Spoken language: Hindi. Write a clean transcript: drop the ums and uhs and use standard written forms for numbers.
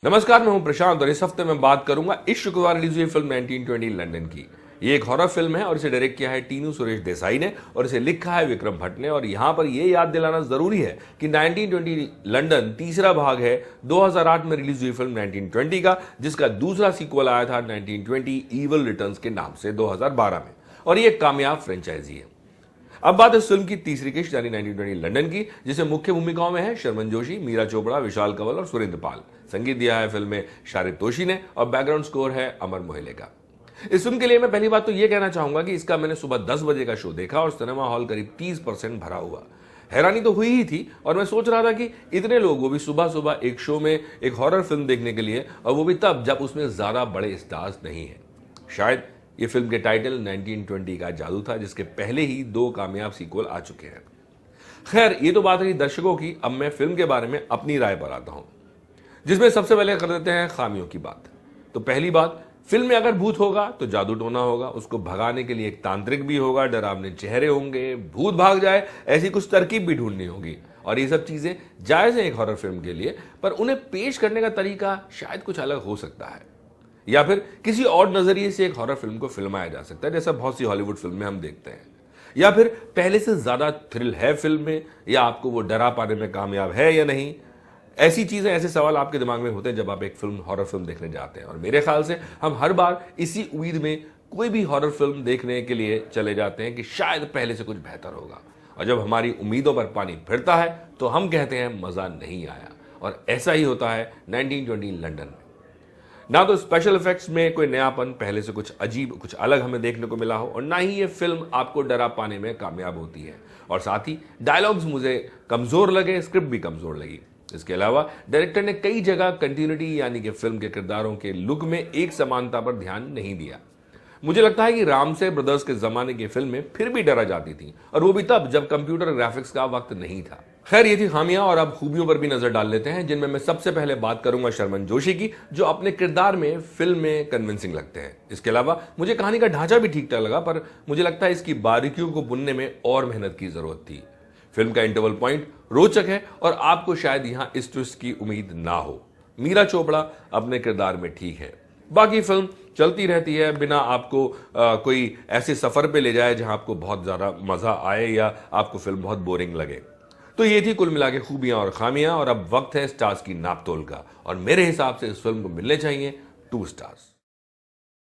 नमस्कार, मैं हूं प्रशांत और इस हफ्ते मैं बात करूंगा इस शुक्रवार रिलीज हुई फिल्म 1920 लंदन की। ये एक हॉरर फिल्म है और इसे डायरेक्ट किया है टीनू सुरेश देसाई ने और इसे लिखा है विक्रम भट्ट ने। और यहां पर यह याद दिलाना जरूरी है कि 1920 लंदन तीसरा भाग है 2008 में रिलीज हुई फिल्म 1920 का, जिसका दूसरा सीक्वल आया था 1920 इविल रिटर्न्स के नाम से 2012 में, और ये एक कामयाब फ्रेंचाइजी है। अब बात इस फिल्म की तीसरी किस्त यानी 1920 लंदन की, जिसे मुख्य भूमिकाओं में है शर्मन जोशी, मीरा चोपड़ा, विशाल कंवल और सुरेंद्र पाल। संगीत दिया है फिल्म में शारिद तोशी ने और बैकग्राउंड स्कोर है अमर मोहल्ले का। इस फिल्म के लिए मैं पहली बात तो यह कहना चाहूंगा कि इसका मैंने सुबह 10 बजे का शो देखा और सिनेमा हॉल करीब 30% भरा हुआ। हैरानी तो हुई ही थी और मैं सोच रहा था कि इतने लोग, वो भी सुबह सुबह एक शो में एक हॉरर फिल्म देखने के लिए, और वो भी तब जब उसमें ज्यादा बड़े स्टार्स नहीं है। शायद ये फिल्म के टाइटल 1920 का जादू था, जिसके पहले ही 2 कामयाब सीक्वल आ चुके हैं। खैर, ये तो बात रही दर्शकों की। अब मैं फिल्म के बारे में अपनी राय पर आता हूं, जिसमें सबसे पहले कर देते हैं खामियों की बात। तो पहली बात, फिल्म में अगर भूत होगा तो जादू टोना होगा, उसको भगाने के लिए एक तांत्रिक भी होगा, डरावने चेहरे होंगे, भूत भाग जाए ऐसी कुछ तरकीब भी ढूंढनी होगी। और ये सब चीजें जायज है एक हॉरर फिल्म के लिए, पर उन्हें पेश करने का तरीका शायद कुछ अलग हो सकता है, या फिर किसी और नजरिए से एक हॉरर फिल्म को फिल्माया जा सकता है, जैसा बहुत सी हॉलीवुड फिल्में हम देखते हैं। या फिर पहले से ज्यादा थ्रिल है फिल्म में, या आपको वो डरा पाने में कामयाब है या नहीं। ऐसी चीजें, ऐसे सवाल आपके दिमाग में होते हैं जब आप एक फिल्म, हॉरर फिल्म देखने जाते हैं। और मेरे ख्याल से हम हर बार इसी उम्मीद में कोई भी हॉरर फिल्म देखने के लिए चले जाते हैं कि शायद पहले से कुछ बेहतर होगा, और जब हमारी उम्मीदों पर पानी फिरता है तो हम कहते हैं मजा नहीं आया। और ऐसा ही होता है 1920 लंदन में। ना तो स्पेशल इफेक्ट्स में कोई नयापन, पहले से कुछ अजीब, कुछ अलग हमें देखने को मिला हो, और ना ही ये फिल्म आपको डरा पाने में कामयाब होती है। और साथ ही डायलॉग्स मुझे कमजोर लगे, स्क्रिप्ट भी कमजोर लगी। इसके अलावा डायरेक्टर ने कई जगह कंटिन्यूटी यानी कि फिल्म के किरदारों के लुक में एक समानता पर ध्यान नहीं दिया। मुझे लगता है कि रामसे ब्रदर्स के जमाने की फिल्में फिर भी डरा जाती थी, और वो भी तब जब कंप्यूटर ग्राफिक्स का वक्त नहीं था। खैर, ये थी खामियां, और अब खूबियों पर भी नजर डाल लेते हैं, जिनमें मैं सबसे पहले बात करूंगा शर्मन जोशी की, जो अपने किरदार में फिल्म में कन्विंसिंग लगते हैं। इसके अलावा मुझे कहानी का ढांचा भी ठीक ठाक लगा, पर मुझे लगता है इसकी बारीकियों को बुनने में और मेहनत की जरूरत थी। फिल्म का इंटरवल पॉइंट रोचक है और आपको शायद यहां इस ट्विस्ट की उम्मीद ना हो। मीरा चोपड़ा अपने किरदार में ठीक है, बाकी फिल्म चलती रहती है बिना आपको कोई ऐसे सफर पे ले जाए जहां आपको बहुत ज्यादा मजा आए या आपको फिल्म बहुत बोरिंग लगे। तो ये थी कुल मिला के खूबियां और खामियां, और अब वक्त है स्टार्स की नाप तोल का, और मेरे हिसाब से इस फिल्म को मिलने चाहिए 2 स्टार्स।